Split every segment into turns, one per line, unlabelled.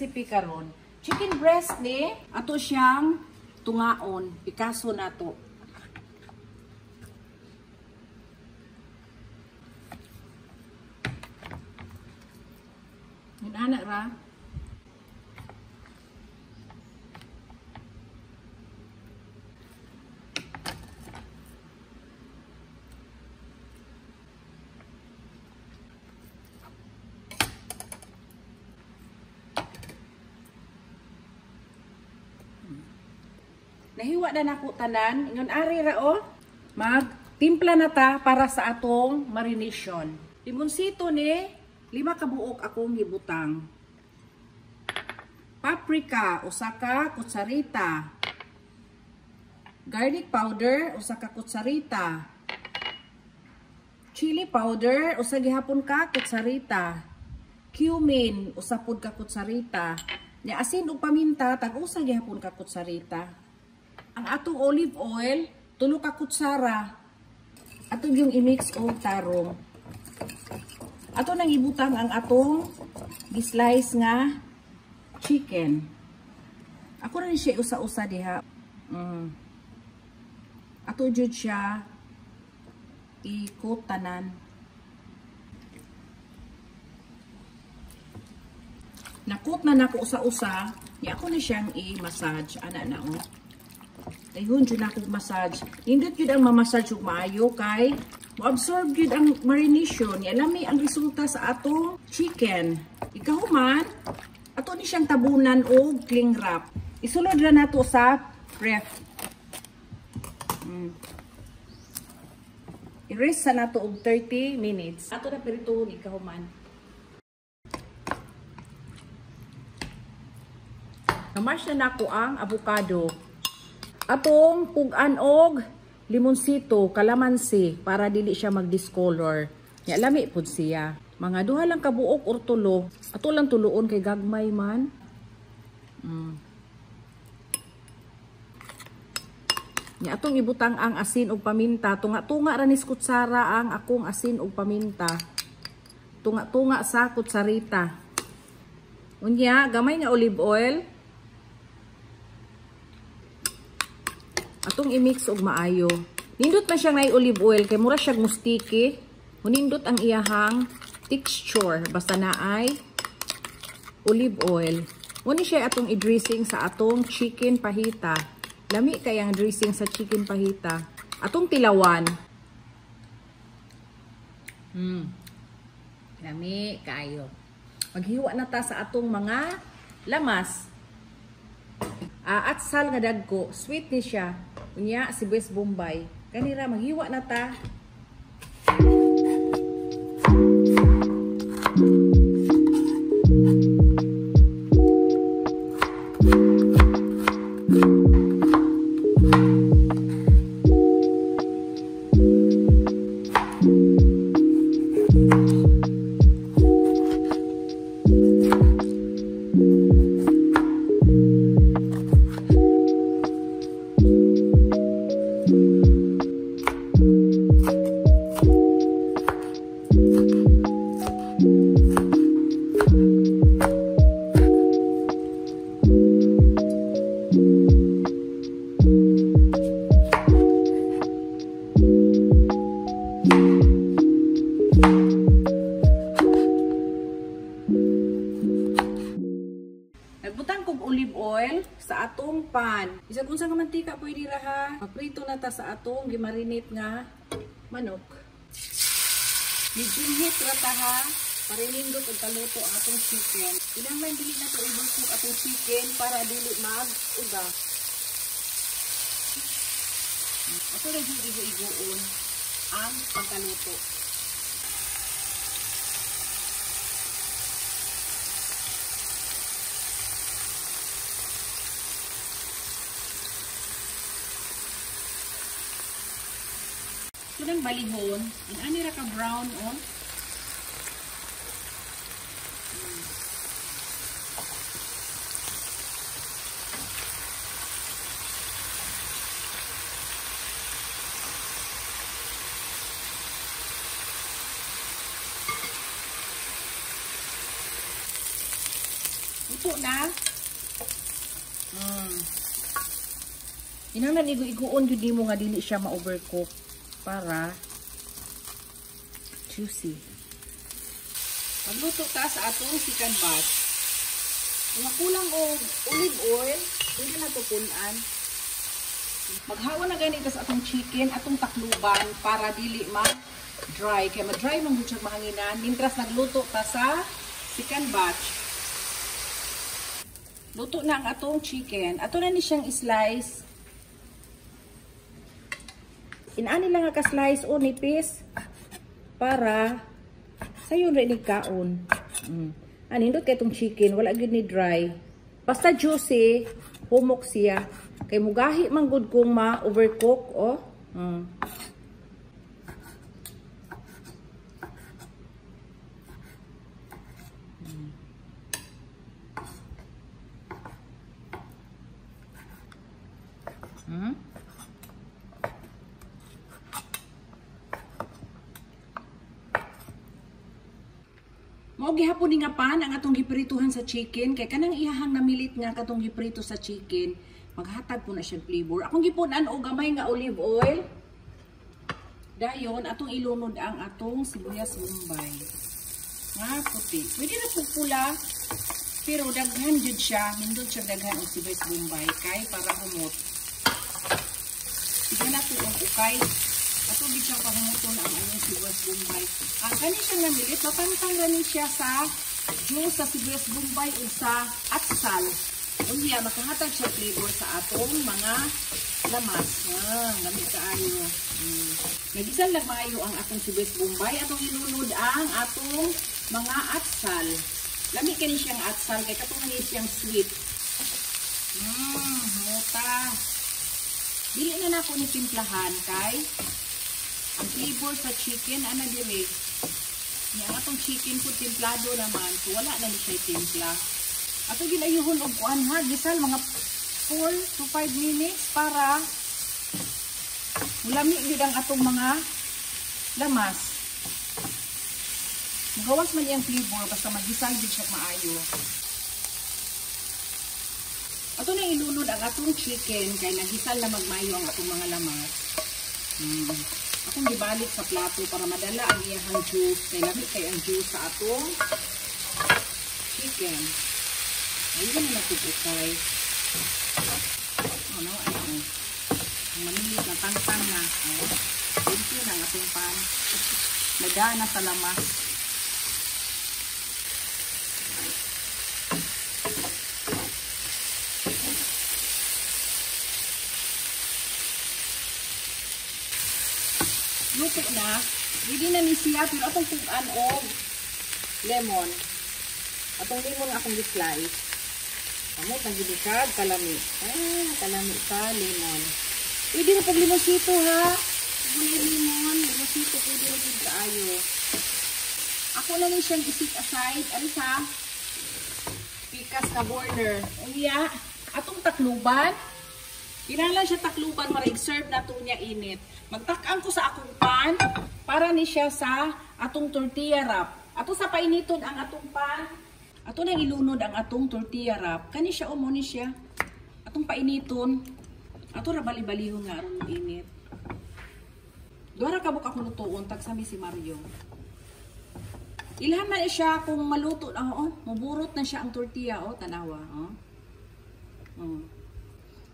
recipe karon. Chicken breast ni ato siyang tungaon, pikaso nato. Anak ra. Nahiwa na nako tanan, ingon ari ra o. Magtimpla na ta para sa atong marination. Limonsito ni 5 ka buok akong gibutang. Paprika usa ka kutsarita. Garlic powder usa ka kutsarita. Chili powder usa gihapon ka kutsarita. Cumin usa pud ka kutsarita. Nya asin ug paminta tag usa gihapon ka kutsarita. Ang atong olive oil, 3 ka kutsara. Ato yung i-mix og tarong. Ato nang ibutang ang atong gi-slice nga chicken. Ako na ni siya usa-usa diha. Ato jud siya ikot tanan. Nakot na nako usa-usa, ni ako na siyang i-massage ana na o. Ayun, dyan ako massage. Hindi yun ang mamassage yung maayo kay ma-absorb yun ang marination. Alami ang resulta sa atong chicken. Ikaw man, ato ni siyang tabunan o cling wrap. Isulod na nato sa ref. I-rest sa nato og 30 minutes. Ato na perito, ikaw man. Namash na nako ang avocado. Atong pugan og limonsito, kalamansi para dili siya mag-discolor. Nya lami pud siya. Mga 2 lang kabuok or 3. Ato lang tuloon kay gagmay man. Nya atong ibutang ang asin ug paminta. Tunga-tunga ra ni kutsara ang akong asin ug paminta. Tunga-tunga sa kutsarita. Unya gamay nga olive oil. Atong i-mix og maayo. Nindot man siyang nay olive oil kay mura siyang mustiki. Munindot ang iyahang texture basta naay olive oil. Muni siya atong i-dressing sa atong chicken pahita. Lami kay ang dressing sa chicken pahita. Atong tilawan. Lami kayo. Maghiwa na ta sa atong mga lamas. Atsal nga dagko, sweet ni siya. Unya sibuyas Bombay. Kanira maghiwa na ta. Nagbutang kog olive oil sa atong pan. Bisag unsa nga mantika pwede ra ha. Magprito na ta sa atong gimarinate nga manok. Medium heat ra ta ha. Para nindot og kaluto atong chicken. Kinahanglan dili na to ibusog atong chicken para dili mag-uga. Ato ra jud igo-igoon ang pagkaluto. Kunang balihon, ang anira ka brown on. luto na. Inanglan igu-iguon yun mo nga dili siya ma-overcook para juicy. Magluto ta sa atong chicken batch. Kung kulang og olive oil, pwede na ito punan. Maghawa na ganito sa atong chicken, atong takluban para dili ma-dry. Kaya ma-dry mong siya mahanginan. Mintras nagluto ta sa chicken batch. Luto na ang atong chicken. Ato na ni siyang slice. Inani lang nga ka-slice o nipis para sayon rin kaon. Anindot kay itong chicken, wala gid ni dry. Basta juicy, humok siya. Kay mugahi man gud kung ma-overcook, oh. Mao gihapon ni nga pan ang atong giprituhan sa chicken kay kanang ihahang namilit nga katong giprito sa chicken maghatag po na siya flavor. Akong gipunan og gamay nga olive oil. Dayon atong ilunod ang atong sibuyas bombay. Nga puti. Pwede na pula pero daghan jud siya, nindot siya daghan og sibuyas bombay kay para humot. Sige na po ang ukay. Ato di siya pahumuton ang anyong sibuyas bombay. Ang kani siyang namilit, mapantang rin siya sa juice sa sibuyas bombay o sa atsal. Unya, makahatag siya flavor sa atong mga lamas. Gamit kaayo. Nagisan lang maayo ang atong sibuyas bombay. Atong ilunod ang atong mga atsal. Lami kani siyang atsal, kay katong siyang sweet. Muta. Dili na ako ni timplahan kay ang flavor sa chicken, ana dire. Yang atong chicken po timplado naman, so wala na ni siya timpla. Ato ginayuhon og kuan ha, gisal mga 4 to 5 minutes para mulami gid ang atong mga lamas. Magawas man iyang flavor basta magisal gid siya maayo. Ato na ilunod ang atong chicken kay nagisal na magmayo ang atong mga lamas. Akong gibalik sa plato para madala ang iyang juice. Kay lamig kay ang juice sa atong chicken. Ayun na natutukay. Ano, ayun. Manilit na tangtang na. Ito na ang atong pan. Nadaan na sa lamas. Luto na, hindi na ni siya, pero atong pugan o lemon. Atong lemon akong gi-slice. Amot, nagibikag, kalami. Kalami sa lemon. Pwede na pag limosito ha. Pwede lemon, limosito, pwede na din kaayo. Ako na rin siyang isit aside. Ano sa? Pikas na burner. Uya, atong takluban. Kinahanglan siya takluban para i-serve na ito niya init. Magtakang ko sa akong pan para ni siya sa atong tortilla wrap. Ato sa painiton ang atong pan. Ato nang ilunod ang atong tortilla wrap. Kani siya o mo ni siya. Atong painiton. Ato ra bali-balihon nga aron mo init. Duha ra kabuk ako lutuon tag sami si Mario. Ilhan man siya kung maluto na maburot na siya ang tortilla tanawa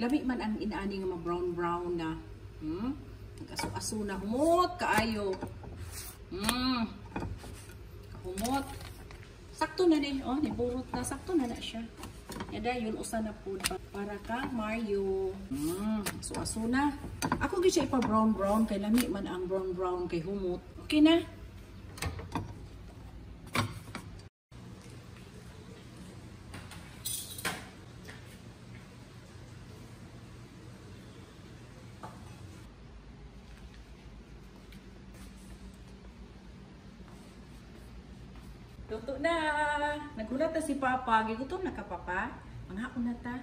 Labi man ang inaani nga ma-brown-brown na. Nag-aso-aso na. Humot kaayo. Humot. Sakto na ni. Niburot na. Sakto na siya. Yada yun, usa na po. Para kang Mario. Aso-aso na. Ako gid siya ipa-brown-brown. Kay lami man ang brown-brown kay humot. Okay na? Luto na. Nagulat na si Papa. Gigutom na ka, Papa. Manghapon na ta.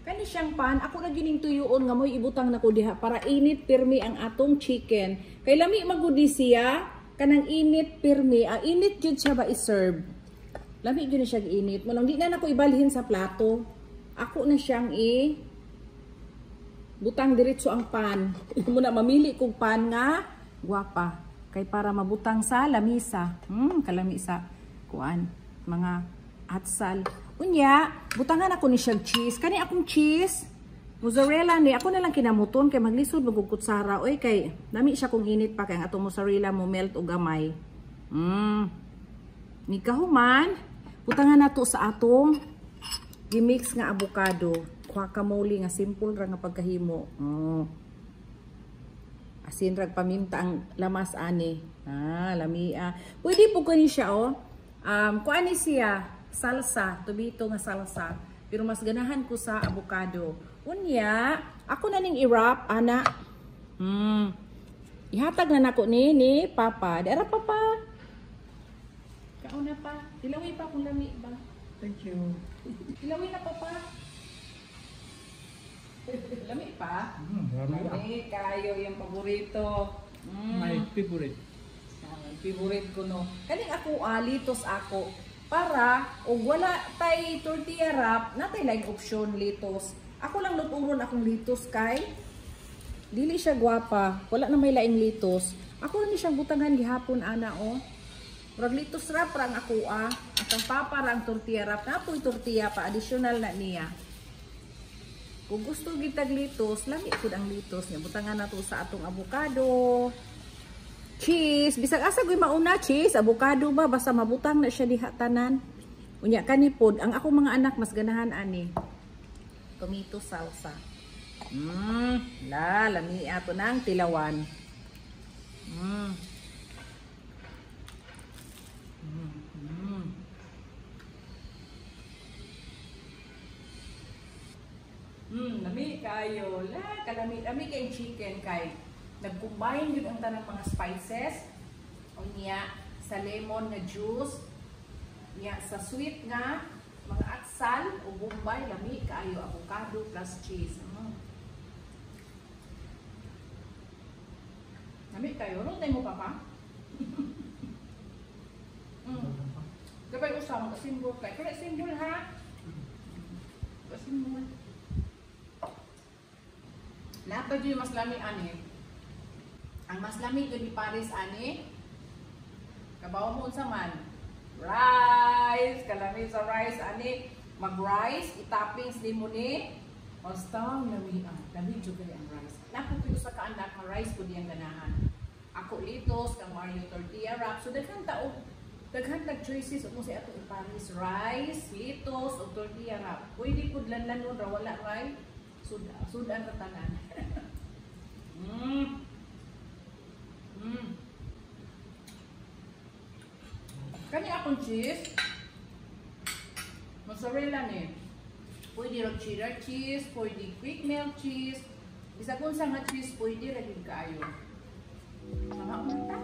Kani siyang pan, ako na gining tuyoon nga mo'y ibutang na ko diha para init pirmi ang atong chicken. Kay lami magudi siya, kanang init pirmi. Ang init jud siya ba i-serve. Lami gyud na siya init. Mo lang di na nako ibalhin sa plato. Ako na siyang butang diretso ang pan. Mo na mamili kog pan nga guwapa kay para mabutang sa lamisa. Kalamisa kuan mga atsal. Unya, butangan ako ni siyang cheese. Kani akong cheese mozzarella ni ako na lang kinamuton kay maglisod magug kutsara oy kay nami siya kung init pa kay ang atong mozzarella mo melt og gamay. Ni kahuman butangan nato sa atong gimix nga avocado, guacamole nga simple ra nga pagkahimo. Asin rag paminta ang lamas ani. Lamia. Pwede po kani siya kuan ni siya salsa, tubito nga salsa. Pero mas ganahan ko sa avocado. Unya, ako na ning i-wrap, ana. Ihatag na nako ni Papa. Dara Papa. Kauna pa. Tilawi pa kung lami ba.
Thank you.
Tilawi na Papa. Lami pa? Lami kayo yung paborito.
My favorite.
Favorite ko no. Kaning ako litos ako. Para og wala tay tortilla wrap, natay like option litos. Ako lang luturon akong litos kay dili siya gwapa, wala na may laing litos. Ako ni siyang butangan gihapon ana Murag litos wrap ra ang ako at ang papa ra ang tortilla wrap. Napoy tortilla pa additional na niya. Kung gusto gitag litos, lami pud ang litos niya. Butangan nato sa atong avocado. Cheese, bisag asa goy mauna cheese, avocado ba basta mabutang na siya diha tanan. Unya kanipod ang akong mga anak mas ganahan ani. Tomato salsa. Lami ato nang tilawan. Lami kayo. Kalami kay chicken kay nag-combine yun ang tanang mga spices. Unya sa lemon na juice. Unya sa sweet nga mga atsal o bombay, lami kaayo avocado plus cheese. Lami kayo. Ano tayo mo Papa? Kapag usama ka simbol kayo. Kaya simbol ha? Simbol. Napad yung mas lami ani. Ang mas lami yun ni Paris ani. Kabawa mo unsa man. Rice, kalami sa rice ani. Mag-rice, itoppings din mo ni. Basta lami jud kay ang rice. Napo ko sa kaanak nga rice ko diyang ganahan. Ako litos kang Mario tortilla wrap. So daghan tag choices mo sa ato Paris rice, litos o tortilla wrap. Pwede pud lanlanon ra wala rice. Sudan ra tanan. Kani akong cheese, mozzarella ni. Pwede rin cheddar cheese, pwede quick melt cheese. Bisa kung sa nga cheese, pwede rin kaayo. Mga unta.